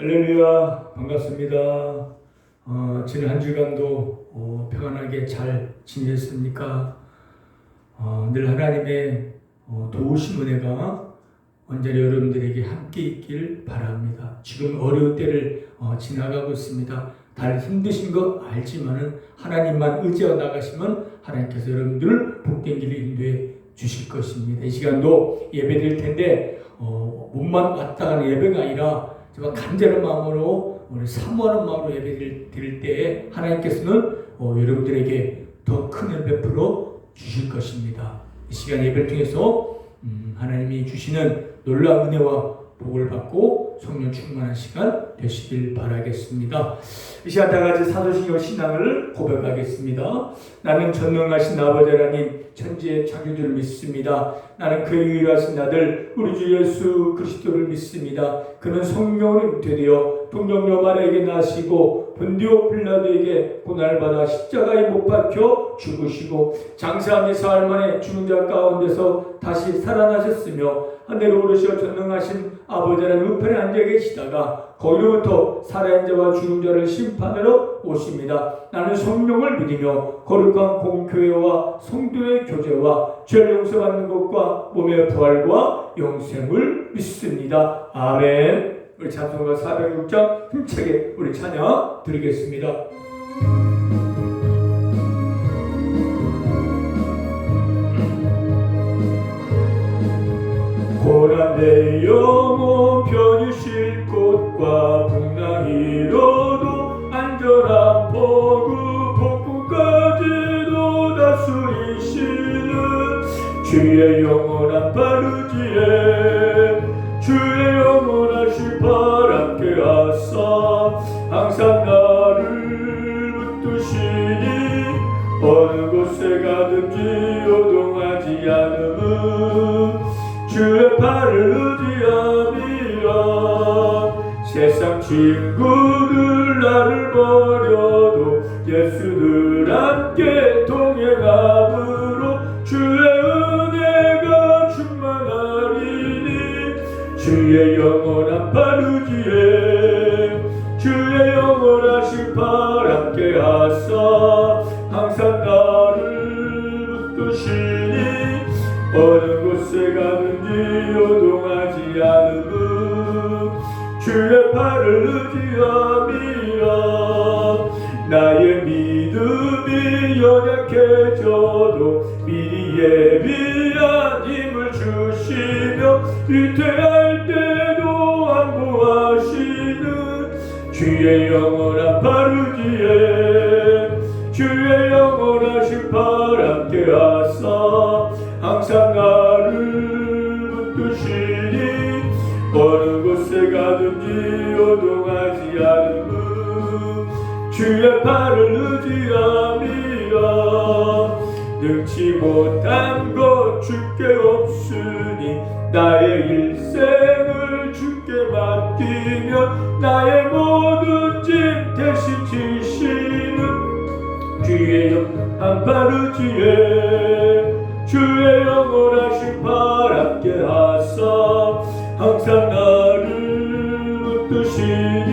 할렐루야, 반갑습니다. 지난 한 주간도 평안하게 잘 지냈습니까? 늘 하나님의 도우심 은혜가 언제나 여러분들에게 함께 있길 바랍니다. 지금 어려운 때를 지나가고 있습니다. 다들 힘드신 거 알지만은 하나님만 의지하고 나가시면 하나님께서 여러분들을 복된 길로 인도해 주실 것입니다. 이 시간도 예배 드릴 텐데 몸만 왔다 가는 예배가 아니라 정말 간절한 마음으로 우리 사모하는 마음으로 예배 드릴 때에 하나님께서는 여러분들에게 더 큰 은혜 베풀어 주실 것입니다. 이 시간 예배를 통해서 하나님이 주시는 놀라운 은혜와 복을 받고 성령 충만한 시간 되시길 바라겠습니다. 이 시간 다 같이 사도신경 신앙을 고백하겠습니다. 나는 전능하신 아버지 하나님 천지의 창조주를 믿습니다. 나는 그의 유일하신 아들 우리 주 예수 그리스도를 믿습니다. 그는 성령으로 되되어 동정녀 마리아에게 나시고 본디오 빌라도에게 고난받아 십자가에 못 박혀 죽으시고 장사한 지 사흘 만에 죽은 자 가운데서 다시 살아나셨으며 하늘로 오르시어 전능하신 아버지 하나님 우편에 앉아 계시다가 거기로부터 살아있는 자와 죽은 자를 심판하러 오십니다. 나는 성령을 믿으며 거룩한 공교회와 성도의 교제와 죄를 용서받는 것과 몸의 부활과 영생을 믿습니다. 아멘. 우리 찬송가 406장 힘차게 우리 찬양 드리겠습니다. 고난의 영혼 편히 쉴 곳과 풍랑이로도 안전한 포구 폭풍까지도 다스리시는 주의 영원한 바르지에 주의 영원하신 발 함께 하사 항상 나를 붙드시니 어느 곳에 가든지 요동하지 않음은 주의 팔을 의지함이라. 세상 친구들 나를 버려도 예수 늘 함께 동행함으로 주의 은혜가 충만하리니 주의 영원한 팔 의지에 주의 영원하신 팔 함께 하사 항상 나를 붙드시니 어느 곳에 가든지 요동하지 않음은 주의 팔을 의지함이라. 나의 믿음이 연약해져도 미리 예비한 힘을 주시며 위태할 때도 안보하시는 주의 영원한 팔 의지에 주의 영원하신 팔 함께 하사 항상 나를 붙드시니 어느 곳에 가든지 요동하지 않음은 주의 팔을 의지함이라. 능치 못한 것 주께 없으니 나의 일생을 주께 맡기며 나의 모든 짐 대신 지시는 주의 영원한 팔 의지에 주의 영원하신 팔 함께 하사 항상 나를 붙드시니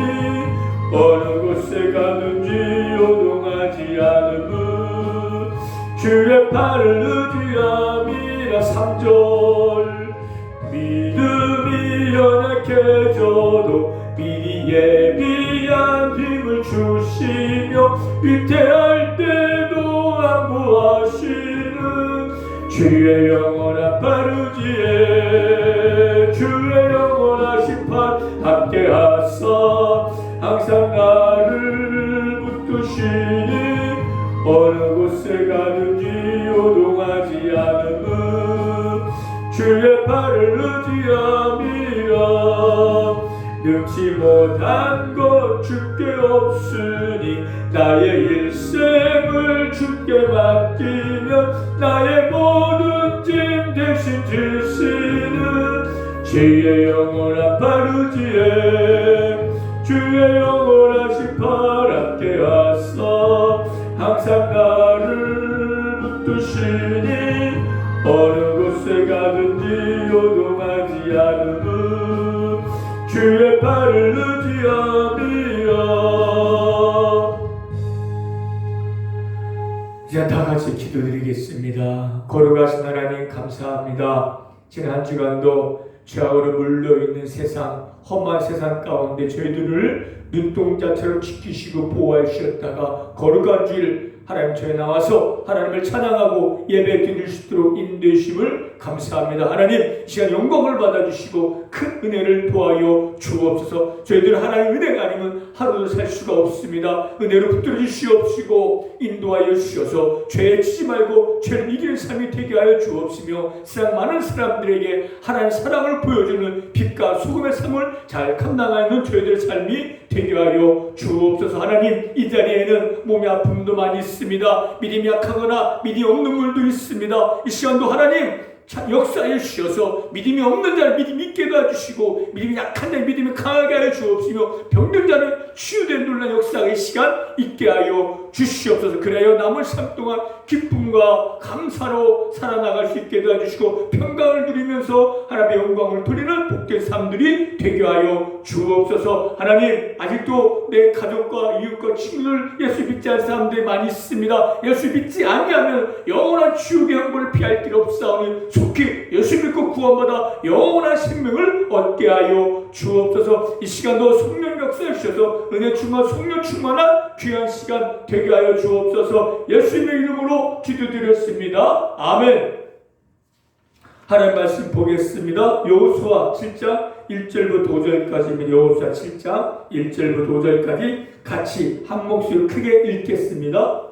어느 곳에 가든지 요동하지 않음은 주의 팔을 의지함이라. 3절 믿음이 연약해져도 미리 예비한 힘을 주시며 위태할 때도 안보하시는 주의 영원한 팔 의지에 주의 영원하신 팔 함께 하사 항상 나를 붙드시니 어느 곳에 가든지 요동하지 않음은 주의 팔을 의지함이라. 능치 못한 것 주께 없으니 나의 일생을 주께 맡기며 나의 모든 짐 대신 지시는 주의 영원한 팔 의지에 주의 영원하신 팔 함께 하사 항상 나를 붙드시니 어느 곳에 가든지 요동하지 않음은 주의 팔을 나를 의지함이라. 이제 다 같이 기도드리겠습니다. 거룩하신 하나님 감사합니다. 지난 한 주간도 죄악으로 물려있는 세상, 험한 세상 가운데 저희들을 눈동자처럼 지키시고 보호해 주셨다가 거룩한 길 하나님 저에 나와서 하나님을 찬양하고 예배 드릴 수 있도록 인도해 주심을 감사합니다. 하나님 이 시간 영광을 받아주시고 큰 은혜를 도하여 주옵소서. 저희들 하나님의 은혜가 아니면 하루도 살 수가 없습니다. 은혜로 붙들어 주시옵시고 인도하여 주셔서 죄에 지지 말고 죄를 이기는 삶이 되게 하여 주옵시며 세상 많은 사람들에게 하나님의 사랑을 보여주는 빛과 소금의 삶을 잘 감당하는 저희들의 삶이 되게 하여 주옵소서. 하나님 이 자리에는 몸의 아픔도 많이 있습니다. 믿음이 약하거나 믿음이 없는 분도 있습니다. 이 시간도 하나님 역사해 주셔서 믿음이 없는 자를 믿음이 있게 해주시고 믿음이 약한 자를 믿음이 강하게 하여 주옵시며 병든 자를 치유된 놀란 역사의 시간 있게 하여 주시옵소서. 그래야 남은 삶 동안 기쁨과 감사로 살아나갈 수 있게 도와주시고 평강을 누리면서 하나님의 영광을 돌리는 복된 삶들이 되게 하여 주옵소서. 하나님 아직도 내 가족과 이웃과 친구들 예수 믿지 않는 사람들이 많이 있습니다. 예수 믿지 아니하면 영원한 지옥의 형벌을 피할 길 없사오니 속히 예수 믿고 구원받아 영원한 생명을 얻게 하여 주옵소서. 이 시간도 성령 역사해 주셔서 은혜 충만 성령 충만한 귀한 시간 되게 하여 주옵소서. 예수님의 이름으로 기도드렸습니다. 아멘. 하나님 말씀 보겠습니다. 여호수아 7장 1절부터 5절까지입니다. 여호수아 7장 1절부터 5절까지 같이 한 목소리로 크게 읽겠습니다.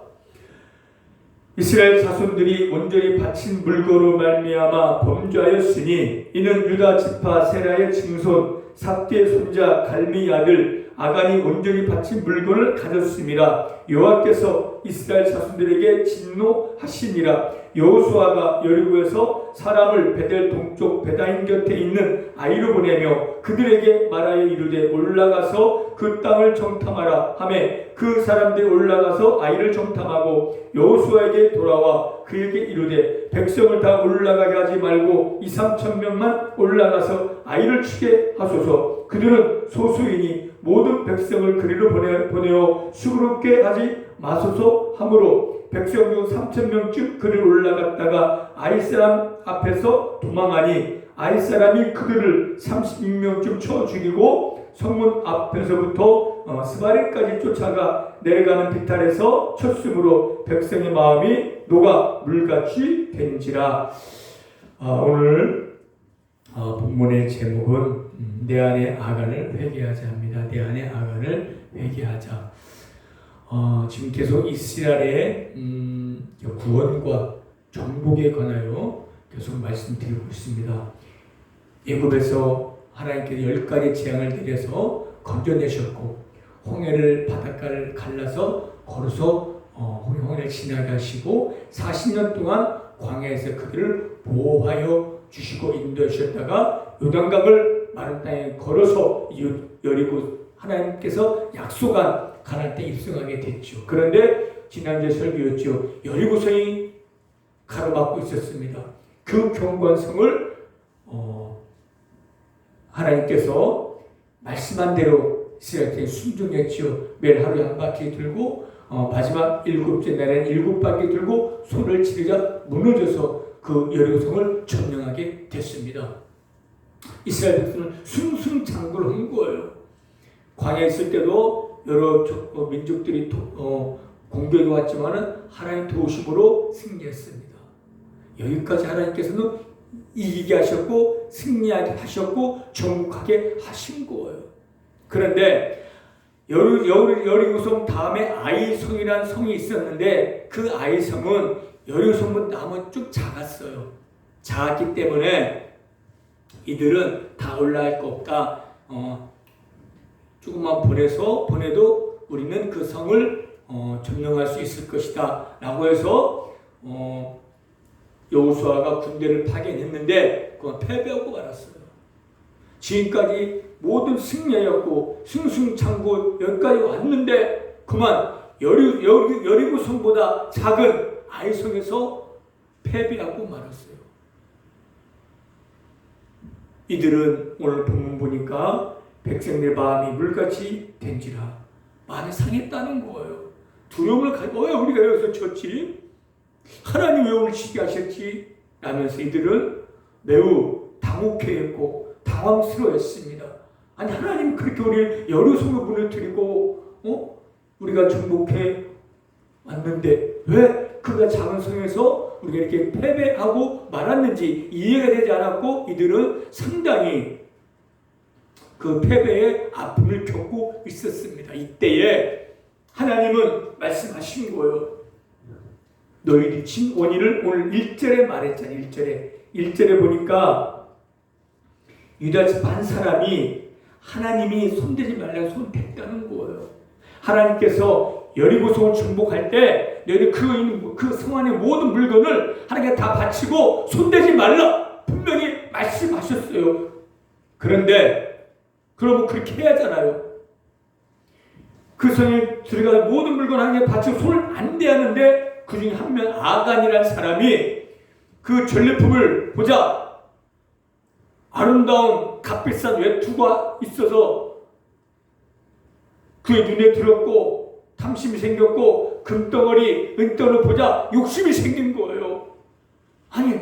이스라엘 자손들이 온전히 바친 물건으로 말미암아 범죄하였으니 이는 유다 지파 세라의 증손 삽디의 손자 갈미의 아들 아간이 온전히 바친 물건을 가졌습니다. 여호와께서 이스라엘 자손들에게 진노하시니라. 여호수아가 여리고에서 사람을 베델 동쪽 베다인 곁에 있는 아이로 보내며 그들에게 말하여 이르되 올라가서 그 땅을 정탐하라 하매 그 사람들이 올라가서 아이를 정탐하고 여호수아에게 돌아와 그에게 이르되 백성을 다 올라가게 하지 말고 2-3천 명만 올라가서 아이를 치게 하소서. 그들은 소수이니 모든 백성을 그리로 보내어 수고롭게 하지 마소서 하므로 백성 중 3,000명쯤 그를 올라갔다가 아이사람 앞에서 도망하니 아이사람이 그들을 36명쯤 쳐 죽이고 성문 앞에서부터 스바림까지 쫓아가 내려가는 비탈에서 쳤으므로 백성의 마음이 녹아 물같이 된지라. 오늘 본문의 제목은 내 안의 아간을 회개하자 합니다. 내 안의 아간을 회개하자. 지금 계속 이스라엘의 구원과 정복에 관하여 계속 말씀드리고 있습니다. 애굽에서 하나님께서 10가지 재앙을 내려서 건져내셨고 홍해를 바닷가를 갈라서 걸어서 홍해를 지나게 하시고 40년 동안 광야에서 그들을 보호하여 주시고 인도해 주셨다가 요단강을 마른 땅에 걸어서 여리고 하나님께서 약속한 가나안 땅에 입성하게 됐죠. 그런데 지난주에 설교였죠. 여리고성이 가로막고 있었습니다. 그 견고한 성을 하나님께서 말씀한 대로 이스라엘에 순종했죠. 매일 하루에 한 바퀴 들고 마지막 7째 날에는 7바퀴 들고 손을 치르자 무너져서 그 여리고성을 점령하게 됐습니다. 이스라엘 백성은 승승장구를 한 거예요. 광야에 있을 때도 여러 민족들이 공격이 왔지만은 하나님 도우심으로 승리했습니다. 여기까지 하나님께서는 이기게 하셨고 승리하게 하셨고 정복하게 하신 거예요. 그런데 여리고성 다음에 아이성이라는 성이 있었는데 그 아이성은 여리고성보다 좀 작았어요. 작았기 때문에 이들은 다 올라갈 거 없다. 조금만 보내도 우리는 그 성을 점령할 수 있을 것이다 라고 해서 여호수아가 군대를 파견했는데 그건 패배하고 말았어요. 지금까지 모든 승리였고 승승장구 여기까지 왔는데 그만 여리고성보다 작은 아이성에서 패배하고 말았어요. 이들은 오늘 본문 보니까 백성들 마음이 물같이 된지라. 마음이 상했다는 거예요. 두려움을 가지고 왜 우리가 여기서 졌지? 하나님 왜 오늘 지게 하셨지? 라면서 이들은 매우 당혹해했고 당황스러웠습니다. 아니 하나님 그렇게 우리 여리고성을 무너뜨리고 우리가 정복해 왔는데 왜 그가 작은 성에서 우리가 이렇게 패배하고 말았는지 이해가 되지 않았고 이들은 상당히 그 패배의 아픔을 겪고 있었습니다. 이때에 하나님은 말씀하신 거예요. 너희들이 진 원인을 오늘 1절에 말했잖아요. 1절에 보니까 유다 반 사람이 하나님이 손대지 말라고 손댔다는 거예요. 하나님께서 여리고성을 정복할 때 너희들 그 성 안의 모든 물건을 하나님께 다 바치고 손대지 말라 분명히 말씀하셨어요. 그런데 그러면 그렇게 해야 하잖아요. 그 성에 들어가는 모든 물건 하나님께 바치고 손을 안 대하는데 그 중에 한 명 아간이라는 사람이 그 전리품을 보자 아름다운 값비싼 외투가 있어서 그의 눈에 들었고 탐심이 생겼고 금덩어리 은덩어리를 보자 욕심이 생긴 거예요. 아니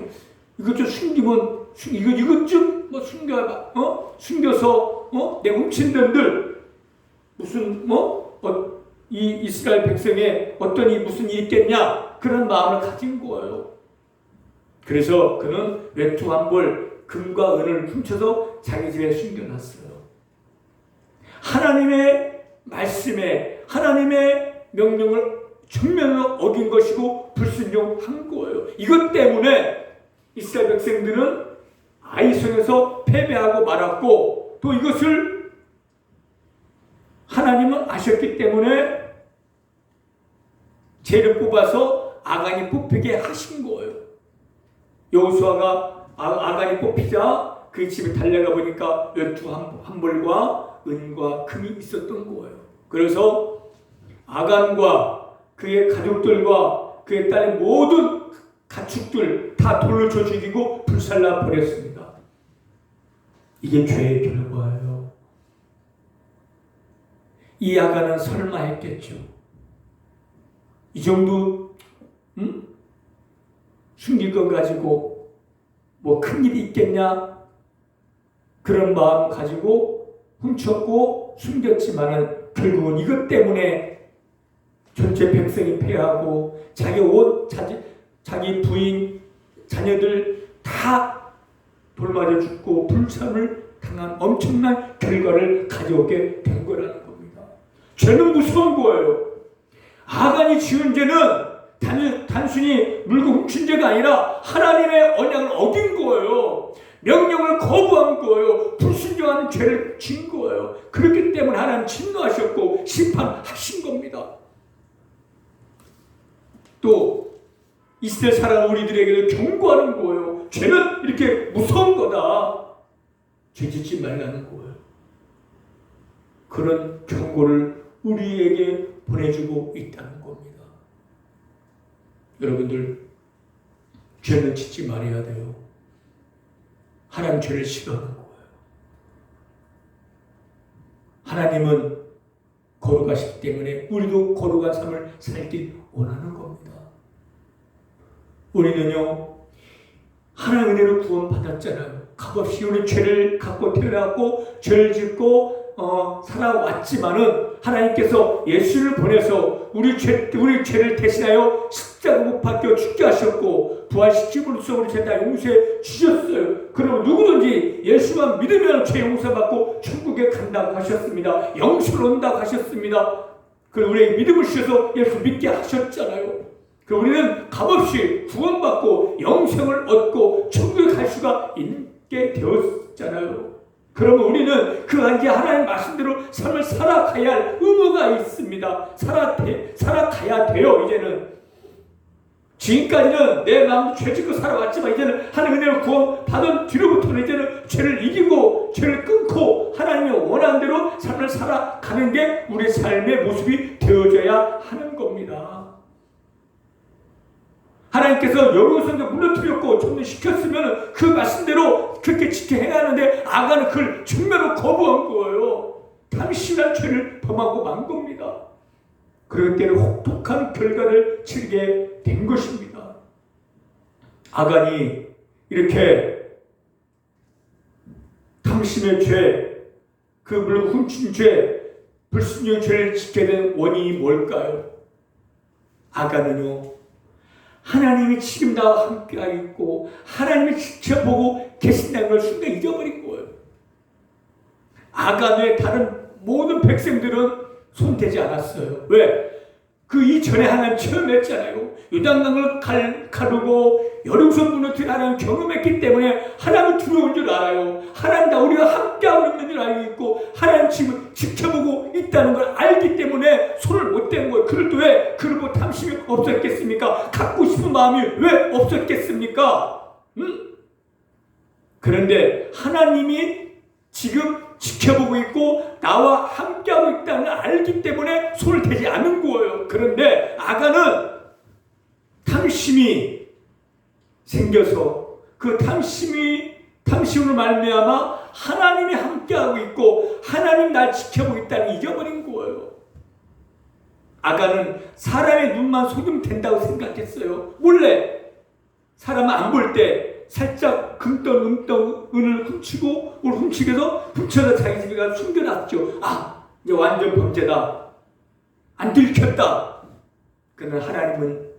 이것 좀 숨기면 이것 좀 뭐 숨겨서 내 훔친 놈들 무슨 이 이스라엘 백성에 어떤 무슨 일이 있겠냐 그런 마음을 가진 거예요. 그래서 그는 외투 한 벌 금과 은을 훔쳐서 자기 집에 숨겨놨어요. 하나님의 말씀에 하나님의 명령을 정면으로 어긴 것이고 불순종한 거예요. 이것 때문에 이스라엘 백성들은 아이성에서 패배하고 말았고 또 이것을 하나님은 아셨기 때문에 죄를 뽑아서 아간이 뽑히게 하신 거예요. 여호수아가 아간이 뽑히자 그 집에 달려가 보니까 외투 한 벌과 은과 금이 있었던 거예요. 그래서 아간과 그의 가족들과 그의 딸의 모든 가축들 다 돌로 쳐 죽이고 불살라 버렸습니다. 이게 죄의 결과예요. 이 아간은 설마 했겠죠. 이 정도 숨길 것 가지고 뭐 큰일이 있겠냐 그런 마음 가지고 훔쳤고 숨겼지만은 결국은 이것 때문에 전체 백성이 패하고 자기 옷, 자기 부인, 자녀들 다 돌맞아 죽고 불참을 당한 엄청난 결과를 가져오게 된 거라는 겁니다. 죄는 무서운 거예요. 아간이 지은 죄는 단순히 물건 훔친 죄가 아니라 하나님의 언약을 어긴 거예요. 명령을 거부한 거예요. 불순종하는 죄를 지은 거예요. 그렇기 때문에 하나님 진노하셨고 심판하신 겁니다. 또 이스라엘 사람 우리들에게도 경고하는 거예요. 죄는 이렇게 무서운 거다. 죄 짓지 말라는 거예요. 그런 경고를 우리에게 보내주고 있다는 겁니다. 여러분들 죄는 짓지 말아야 돼요. 하나님 죄를 싫어하는 거예요. 하나님은 거룩하시기 때문에 우리도 거룩한 삶을 살길 원하는 겁니다. 우리는요 하나님의 은혜로 구원받았잖아요. 값없이 우리 죄를 갖고 태어났고 죄를 짓고 살아왔지만은 하나님께서 예수를 보내서 우리 죄를 대신하여 십자가 못 박혀 죽게 하셨고 부활시킴으로써 우리 죄 다 용서해 주셨어요. 그럼 누구든지 예수만 믿으면 죄 용서받고 천국에 간다고 하셨습니다. 영생을 온다고 하셨습니다. 그리고 우리에게 믿음을 주셔서 예수 믿게 하셨잖아요. 그럼 우리는 값없이 구원받고 영생을 얻고 천국에 갈 수가 있게 되었잖아요. 그러면 우리는 그 이제 하나님 말씀대로 삶을 살아가야 할 의무가 있습니다. 살아가야 돼요. 이제는 지금까지는 내 마음도 죄 짓고 살아왔지만 이제는 하나님 은혜로 구원받은 뒤로부터는 이제는 죄를 이기고 죄를 끊고 하나님의 원하는 대로 삶을 살아가는 게 우리 삶의 모습이 되어져야 하는 겁니다. 하나님께서 여로선도 무너뜨렸고 전도시켰으면 그 말씀대로 그렇게 지켜 행하는데 아간은 그걸 정면으로 거부한 거예요. 탐심한 죄를 범하고 만 겁니다. 그럴 때는 혹독한 결과를 치르게 된 것입니다. 아간이 이렇게 탐심의 죄, 그 물론 훔친 죄, 불순종의 죄를 짓게 된 원인이 뭘까요? 아간은요, 하나님이 지금 나와 함께 있고 하나님이 지켜보고 계신다는 걸 순간 잊어버린 거예요. 아간 외 다른 모든 백성들은 손대지 않았어요. 왜? 그 이전에 하나님 체험했잖아요. 요단강을 가르고 여름선 무너뜨린 하나님 경험했기 때문에 하나님을 두려운 줄 알아요. 하나님 다 우리가 함께하고 있는 줄 알고 있고 하나님 지금 지켜보고 있다는 걸 알기 때문에 손을 못 댄 거예요. 그럴 때 왜? 그럴 때 탐심이 없었겠습니까? 갖고 싶은 마음이 왜 없었겠습니까? 그런데 하나님이 지금 지켜보고 있고 나와 함께하고 있다는 걸 알기 때문에 손을 대지 않은 거예요. 그런데 아간은 탐심이 생겨서 그 탐심으로 말미암아 하나님이 함께하고 있고 하나님 날 지켜보고 있다는 걸 잊어버린 거예요. 아간은 사람의 눈만 속이면 된다고 생각했어요. 몰래 사람 안 볼 때 살짝 금덩 은을 훔치고 훔쳐서 자기 집에 가서 숨겨놨죠. 아, 이제 완전 범죄다. 안 들켰다. 그러나 하나님은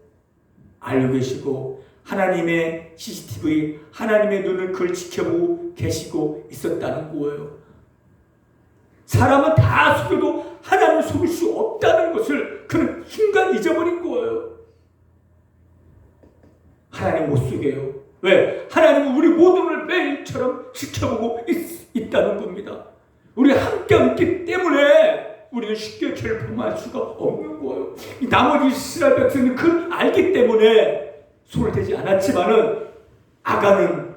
알고 계시고 하나님의 CCTV, 하나님의 눈을 그걸 지켜보고 계시고 있었다는 거예요. 사람은 다 속여도 하나님을 속일 수 없다는 것을 그는 순간 잊어버린 거예요. 하나님 못 속여요. 왜? 하나님은 우리 모든 걸 매일처럼 지켜보고 있다는 겁니다. 우리 함께하고 있기 때문에 우리는 쉽게 죄를 범할 수가 없는 거예요. 나머지 이스라엘 백성은 그걸 알기 때문에 손을 대지 않았지만은 아간은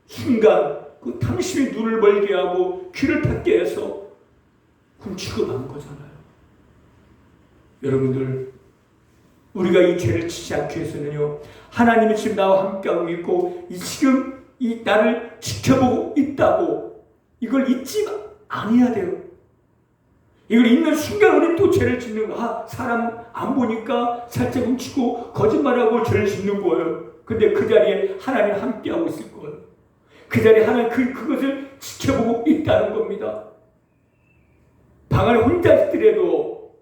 순간 그 탐심이 눈을 멀게 하고 귀를 닫게 해서 훔치고 만 거잖아요. 여러분들, 우리가 이 죄를 지지 않기 위해서는요, 하나님이 지금 나와 함께하고 있고 지금 이 나를 지켜보고 있다고 이걸 잊지 않아야 돼요. 이걸 잊는 순간 우리는 또 죄를 짓는 거예요. 아, 사람 안 보니까 살짝 훔치고 거짓말하고 죄를 짓는 거예요. 근데 그 자리에 하나님 함께하고 있을 거예요. 그 자리에 하나님 그것을 지켜보고 있다는 겁니다. 방 안에 혼자 있더라도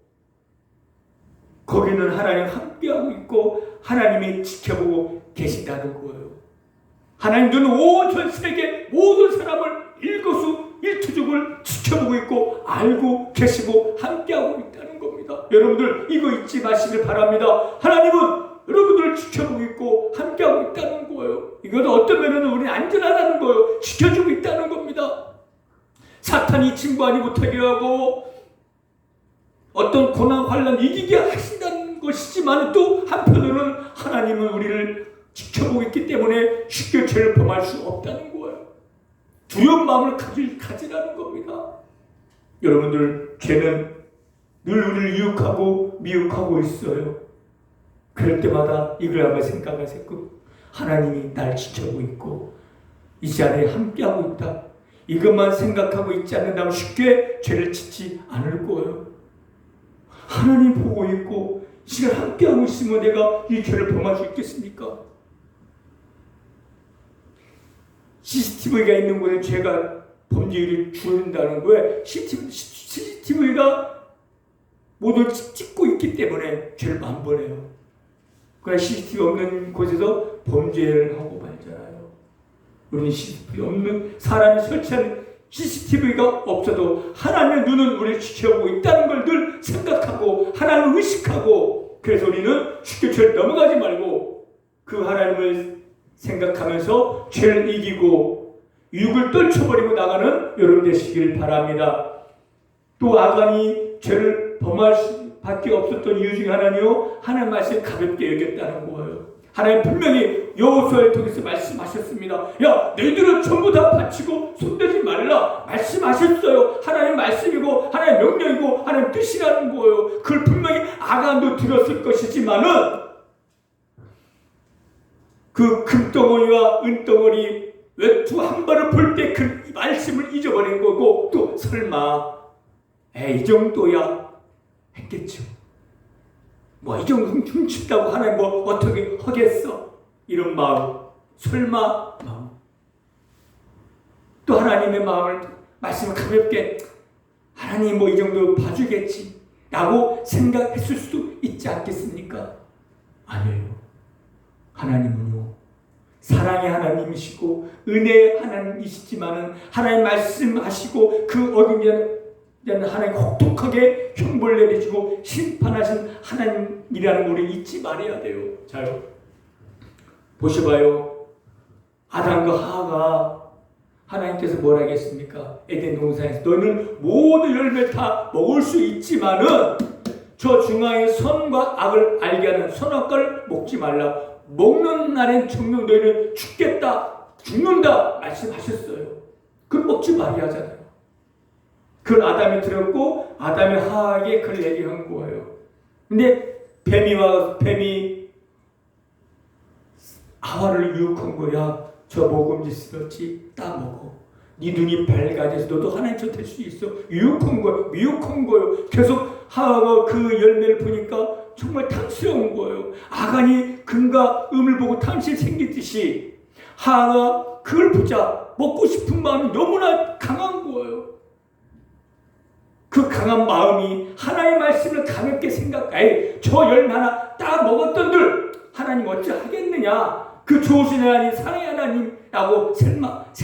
거기는 하나님 함께하고 있고 하나님이 지켜보고 계신다는 거예요. 하나님 눈은 온 전 세계 모든 사람을 일거수일투족을 지켜보고 있고 알고 계시고 함께하고 있다는 겁니다. 여러분들 이거 잊지 마시길 바랍니다. 하나님은 여러분들을 지켜보고 있고 함께하고 있다는 거예요. 이것은 어떤 면에는 우리는 안전하다는 거예요. 지켜주고 있다는 겁니다. 사탄이 진부하지 못하게 하고 어떤 고난 환난 이기게 하신다는 것이지만 또 한편으로는 하나님은 우리를 지켜보고 있기 때문에 쉽게 죄를 범할 수 없다는 거예요. 두려운 마음을 가지라는 겁니다. 여러분들, 죄는 늘 우리를 유혹하고 미혹하고 있어요. 그럴 때마다 이걸 아마 생각하세요. 하나님이 날 지켜보고 있고 이 자리에 함께하고 있다. 이것만 생각하고 있지 않는다면 쉽게 죄를 짓지 않을 거예요. 하나님 보고 있고 시간 함께하고 있으면 내가 이 죄를 범할 수 있겠습니까? CCTV가 있는 곳에 죄가 범죄율이 줄어든다는 거에 CCTV가 모두 찍고 있기 때문에 죄를 만번해요. 그러나 CCTV 없는 곳에서 범죄를 하고 말잖아요. 우리는 CCTV 없는 사람이 설치한 CCTV가 없어도 하나님의 눈은 우리를 지켜보고 있다는 걸 늘 생각하고 하나님을 의식하고 그래서 우리는 쉽게 죄를 넘어가지 말고 그 하나님을 생각하면서 죄를 이기고 유혹을 떨쳐버리고 나가는 여러분 되시길 바랍니다. 또 아간이 죄를 범할 수밖에 없었던 이유 중에 하나는요, 하나님 말씀을 가볍게 여겼다는 거예요. 하나님 분명히 여호수아를 통해서 말씀하셨습니다. 야, 너희들은 전부 다 바치고 손대지 말라 말씀하셨어요. 하나님 말씀이고 하나님 명령이고 하나님 뜻이라는 거예요. 그걸 분명히 아간도 들었을 것이지만은 그 금덩어리와 은덩어리 외투 한 벌을 볼 때 그 말씀을 잊어버린 거고, 또 설마 이 정도야 했겠죠. 뭐 이 정도 훔친다고 하나님 뭐 어떻게 하겠어? 이런 마음, 설마 마음. 또 하나님의 마음을 말씀을 가볍게 하나님 뭐 이 정도 봐주겠지 라고 생각했을 수도 있지 않겠습니까? 아니에요. 하나님은요, 사랑의 하나님이시고 은혜의 하나님이시지만은 하나님 말씀하시고 그 어긋나는 하나님 혹독하게 형벌 내리시고 심판하신 하나님이라는 우리 잊지 말아야 돼요. 자요, 보셔봐요. 아담과 하와가 하나님께서 뭐라 하겠습니까? 에덴 동산에서 너희는 모든 열매 다 먹을 수 있지만은 저 중앙에 선과 악을 알게 하는 선악과를 먹지 말라. 먹는 날엔 정녕 너희는 죽겠다, 죽는다 말씀하셨어요. 그걸 먹지 말아야 하잖아요. 그걸 아담이 들었고 아담이 하와에게 그걸 얘기한 거예요. 근데 뱀이 하와를 유혹한 거야. 저 먹음직스럽지, 따먹어. 네 눈이 밝아져서 너도 하나님처럼 될 수 있어. 유혹한 거예요. 미혹한 거예요. 계속 하와가 그 열매를 보니까 정말 탐스러운 거예요. 아간이 금과 음을 보고 탐심 생기듯이 하와가 그걸 보자 먹고 싶은 마음이 너무나 강한 거예요. 그 강한 마음이 하나님의 말씀을 가볍게 저 열매 하나 딱 먹었던들 하나님 어찌 하겠느냐. 그 좋으신 하나님, 사랑의 하나님이라고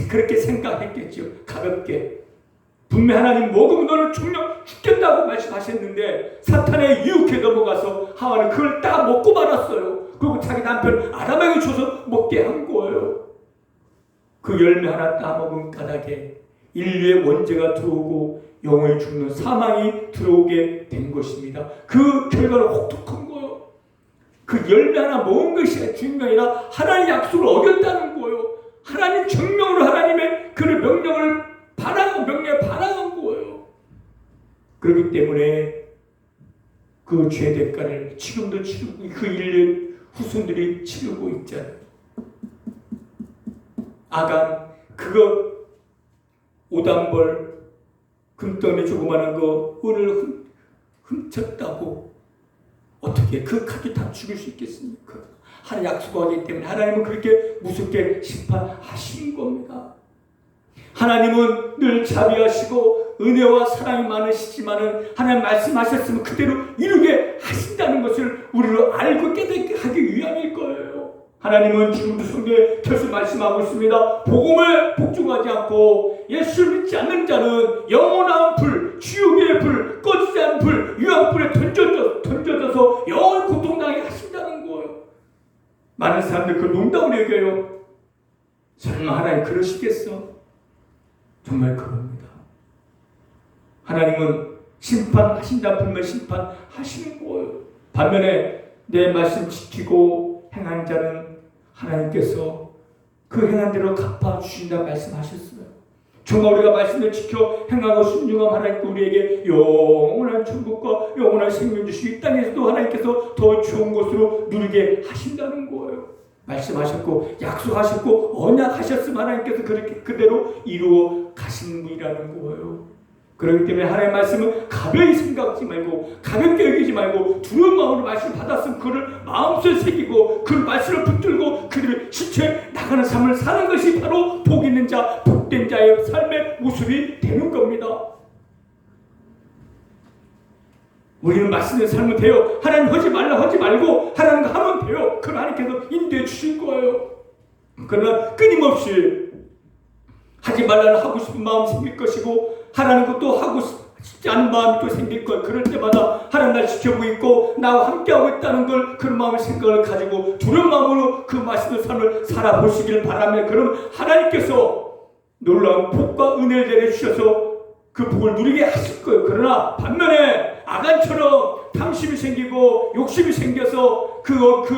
그렇게 생각했겠죠. 가볍게. 분명 하나님 먹으면 너는 정녕 죽겠다고 말씀하셨는데 사탄의 유혹에 넘어가서 하와는 그걸 딱 먹고 말았어요. 그리고 자기 남편 아담에게 줘서 먹게 한 거예요. 그 열매 하나 따먹은 까닭에 인류의 원죄가 들어오고 영원히 죽는 사망이 들어오게 된 것입니다. 그 결과는 혹독한 거예요. 그 열매 하나 먹은 것이 중요한 게 아니라 하나님의 약속을 어겼다는 거예요. 하나님 정명으로 하나님의 그 명령에 반항한 거예요. 그렇기 때문에 그 죄 대가를 지금도 치르고 그 인류 후손들이 치르고 있잖아요. 아간 그거 오단벌 금덩이 조그마한 거 은을 훔쳤다고 어떻게 그 카드 다 죽일 수 있겠습니까? 하나님 약속하기 때문에 하나님은 그렇게 무섭게 심판하신 겁니다. 하나님은 늘 자비하시고 은혜와 사랑이 많으시지만은 하나님 말씀하셨으면 그대로 이루게 하신다는 것을 우리로 알고 깨닫게 하기 위함일 거예요. 하나님은 지금도 성경에 계속 말씀하고 있습니다. 복음을 복종하지 않고 예수를 믿지 않는 자는 영원한 불, 지옥의 불, 꺼지지 않는 불, 유황불에 던져져서 영원히 고통당하게 하신다는 거예요. 많은 사람들 그 농담으로 얘기해요. 설마 하나님 그러시겠어? 정말 그럽니다. 하나님은 심판하신다 불면 심판하시는 거예요. 반면에 내 말씀 지키고 행한 자는 하나님께서 그 행한 대로 갚아주신다 말씀하셨어요. 정말 우리가 말씀을 지켜 행하고 순종한 하나님께 우리에게 영원한 천국과 영원한 생명 주시고 이 땅에서도 하나님께서 더 좋은 것으로 누리게 하신다는 거예요. 말씀하셨고 약속하셨고 언약하셨으면 하나님께서 그렇게 그대로 이루어 가시는 분이라는 거예요. 그렇기 때문에 하나님의 말씀은 가벼이 생각하지 말고 가볍게 여기지 말고 두려운 마음으로 말씀을 받았으면 그를 마음속에 새기고 그 말씀을 붙들고 그를 실천해 나가는 삶을 사는 것이 바로 복 있는 자, 복된 자의 삶의 모습이 되는 겁니다. 우리는 말씀의 삶을 돼요. 하나님 하지 말라 하지 말고 하나님과 하면 돼요. 그걸 하나님께서 인도해 주실 거예요. 그러나 끊임없이 하지 말라는 하고 싶은 마음이 생길 것이고 하라는 것도 하고 싶지 않은 마음이 또 생길 거예요. 그럴 때마다 하나님 날 지켜보고 있고 나와 함께하고 있다는 걸 그런 마음의 생각을 가지고 두려운 마음으로 그 말씀의 삶을 살아보시기를 바라며 그럼 하나님께서 놀라운 복과 은혜를 내려주셔서 그 복을 누리게 하실 거예요. 그러나 반면에 아간처럼 탐심이 생기고 욕심이 생겨서 그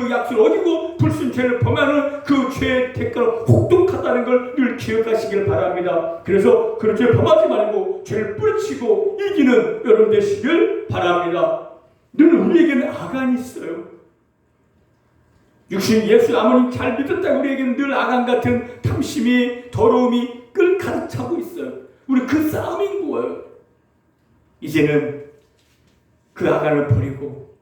약속을 어기고 불순죄를 범하는 그 죄의 대가는 혹독하다는 걸 늘 기억하시길 바랍니다. 그래서 그런 죄를 범하지 말고 죄를 뿌리치고 이기는 여러분 되시길 바랍니다. 늘 우리에게는 아간이 있어요. 육신 예수 아무리 잘 믿었다고 우리에게는 늘 아간 같은 탐심이 더러움이 끌 가득 차고 있어요. 우리 그 싸움인 거예요. 이제는 그 아간을 버리고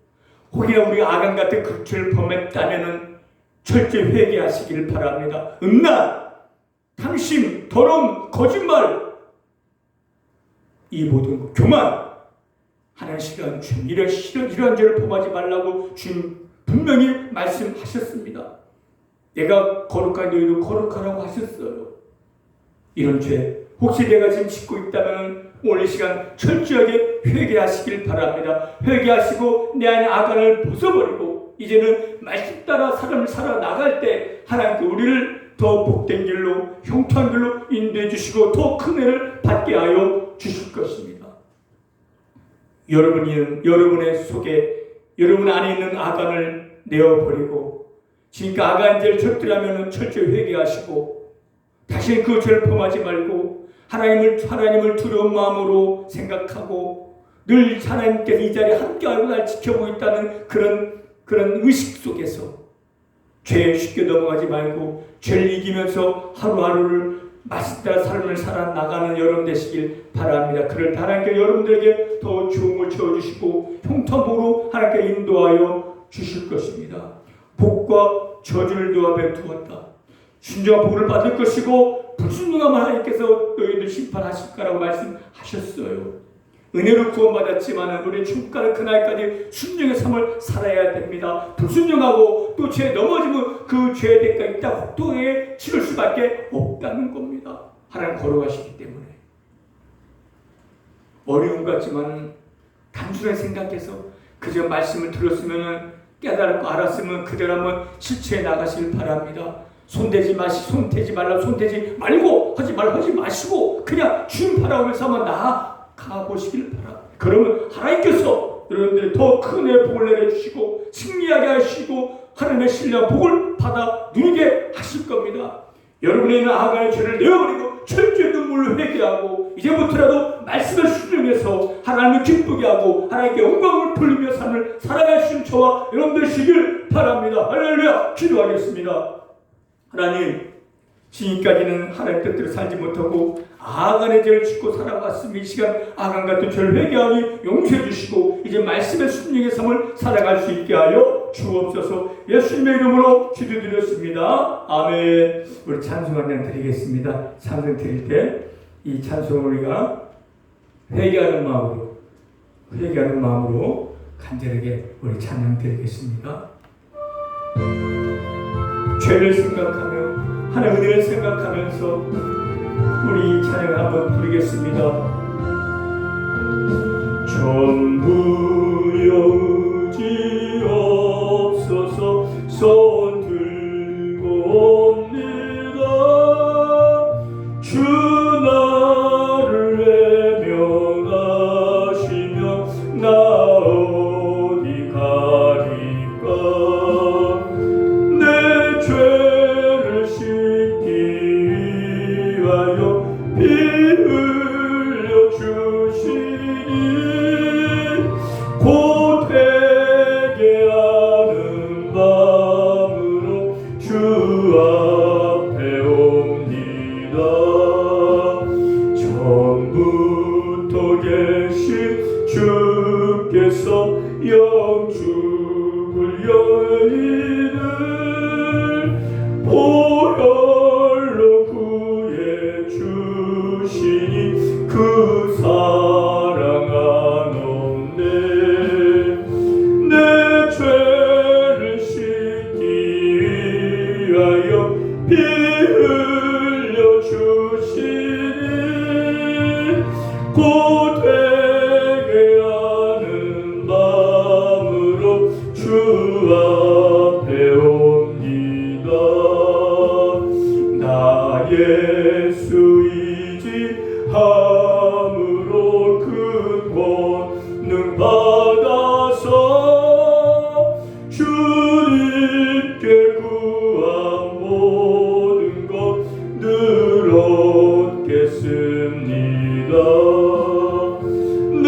혹여나 우리 아간 같은 그 죄를 범했다면은 철저히 회개하시길 바랍니다. 음란, 탐심, 더러움, 거짓말, 이 모든 것, 교만, 하나님 시간 주님 이런 죄를 범하지 말라고 주님 분명히 말씀하셨습니다. 내가 거룩한 너희도 거룩하라고 하셨어요. 이런 죄 혹시 내가 지금 짓고 있다면 오늘 이 시간 철저하게 회개하시길 바랍니다. 회개하시고 내 안에 아간을 벗어버리고 이제는 말씀 따라 사람을 살아나갈 때 하나님께 우리를 더 복된 길로 형통한 길로 인도해 주시고 더 큰 은혜를 받게 하여 주실 것입니다. 여러분의 속에 여러분 안에 있는 아간을 내어버리고 지금까지 아간 죄를 적들하면 철저히 회개하시고 다시 그 죄를 범하지 말고 하나님을 두려운 마음으로 생각하고 늘 하나님께서 이 자리에 함께하고 날 지켜보고 있다는 그런 의식 속에서 죄에 쉽게 넘어가지 말고 죄를 이기면서 하루하루를 말씀 따라 삶을 살아나가는 여러분 되시길 바랍니다. 그럴 때 하나님께 여러분들에게 더 좋은 채워주시고 형통으로 하나님께 인도하여 주실 것입니다. 복과 저주를 두 앞에 두었다. 순종한 복을 받을 것이고 불순종하면 하나님께서 너희들 심판하실 거라고 말씀하셨어요. 은혜로 구원받았지만 우리 축복하는 그날까지 순종의 삶을 살아야 됩니다. 불순종하고 또 죄에 넘어지면 그 죄의 대가가 있다 혹독하게 치를 수밖에 없다는 겁니다. 하나님 걸어가시기 때문에 어려운 것 같지만 단순하게 생각해서 그저 말씀을 들었으면 깨달았고 알았으면 그대로 한번 실천해 나가시길 바랍니다. 손대지 말고 하지 마시고 그냥 주님 바라보면서 한번 나아가보시길 바랍니다. 그러면 하나님께서 여러분들이 더 큰 복을 내려주시고 승리하게 하시고 하나님의 신뢰와 복을 받아 누리게 하실 겁니다. 여러분의 있는 아간의 죄를 내어버리고 철저히 눈물로 회개하고 이제부터라도 말씀을 순종해서 하나님을 기쁘게 하고 하나님께 영광을 돌리며 삶을 살아갈 수 있는 저와 여러분들 되시길 바랍니다. 할렐루야. 기도하겠습니다. 하나님, 지금까지는 하나님 뜻대로 살지 못하고 아간의 죄를 짓고 살아왔으면 이 시간 아간 같은 죄를 회개하니 용서해 주시고 이제 말씀의 순종의 삶을 살아갈 수 있게 하여 주옵소서. 예수님의 이름으로 기도드렸습니다. 아멘. 우리 찬송 한 장 드리겠습니다. 찬송 드릴 때 이 찬송을 우리가 회개하는 마음으로 간절하게 우리 찬양 드리겠습니다. 죄를 생각하며 하나님의 은혜를 생각하면서 우리 찬양을 한번 부르겠습니다. 전부 여지없어서 손 들고 옵니다. 주 나를 외면하시며 나 어디 가리까. 내 죄를 씻기 위하여 피 흘려 주시니 곧 회개하는 마음으로 주 앞에 옵니다. 처음부터 계신 주께서 영축을 여인을 보혈로 구해 주시니 그 사랑 한없네. 내 죄를 씻기 위하여 피 흘려 주시니 곧 회개하는 마음으로 주 앞에 옵니다. 나 예수 의지함으로 큰 권능 받아서 주님께 구한 모든 것 늘 얻겠습니다. 내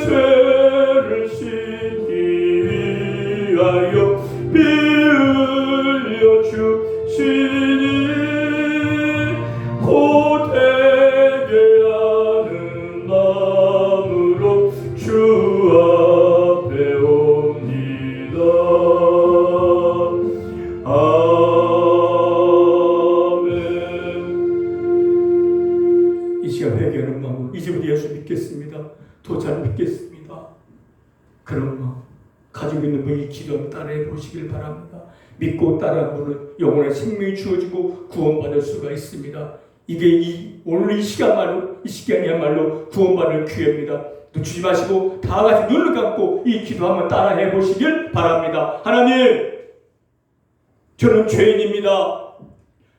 죄를 씻기 위하여 피 그런 마음 가지고 있는 분이 기도 따라해 보시길 바랍니다. 믿고 따라한 분은 영혼의 생명이 주어지고 구원받을 수가 있습니다. 이게 오늘 이 시간이야말로 구원받을 기회입니다. 놓치지 마시고 다 같이 눈을 감고 이 기도 한번 따라해 보시길 바랍니다. 하나님, 저는 죄인입니다.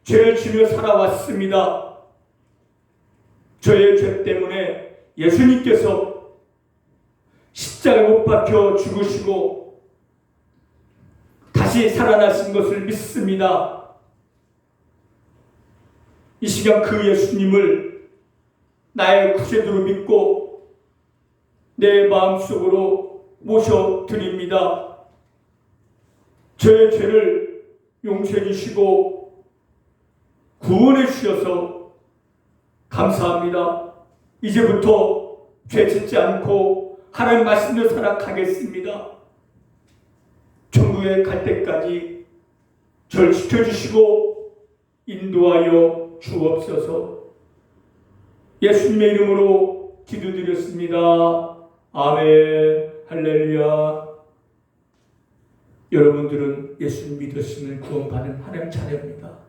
죄를 지며 살아왔습니다. 저의 죄 때문에 예수님께서 십자가에 못 박혀 죽으시고 다시 살아나신 것을 믿습니다. 이 시간 그 예수님을 나의 구세주로 믿고 내 마음속으로 모셔드립니다. 저의 죄를 용서해 주시고 구원해 주셔서 감사합니다. 이제부터 죄 짓지 않고 하나님 말씀대로 살아가겠습니다. 천국에 갈 때까지 저를 지켜주시고 인도하여 주옵소서. 예수님의 이름으로 기도드렸습니다. 아멘. 할렐루야. 여러분들은 예수님 믿으시면 구원받은 하나님 자녀입니다.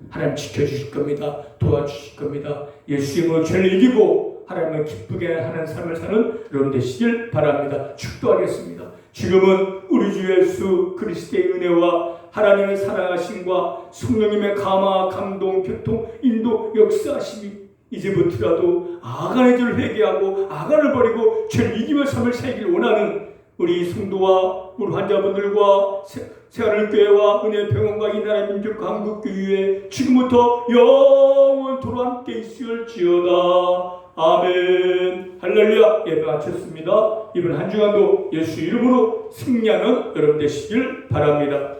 하나님 지켜주실 겁니다. 도와주실 겁니다. 예수 이름으로 죄를 이기고 하나님을 기쁘게 하는 삶을 사는 여러분 되시길 바랍니다. 축도하겠습니다. 지금은 우리 주 예수 그리스도의 은혜와 하나님의 사랑하심과 성령님의 감화, 감동, 교통, 인도, 역사하심이 이제부터라도 아간의 죄를 회개하고 아간을 버리고 죄를 이기며 삶을 살기를 원하는 우리 성도와 우리 환자분들과 새하늘교회와 은혜병원과 이 나라 민족과 한국교회에 지금부터 영원토록 함께 있을지어다. 아멘. 할렐루야. 예배 마쳤습니다. 이번 한 주간도 예수 이름으로 승리하는 여러분 되시길 바랍니다.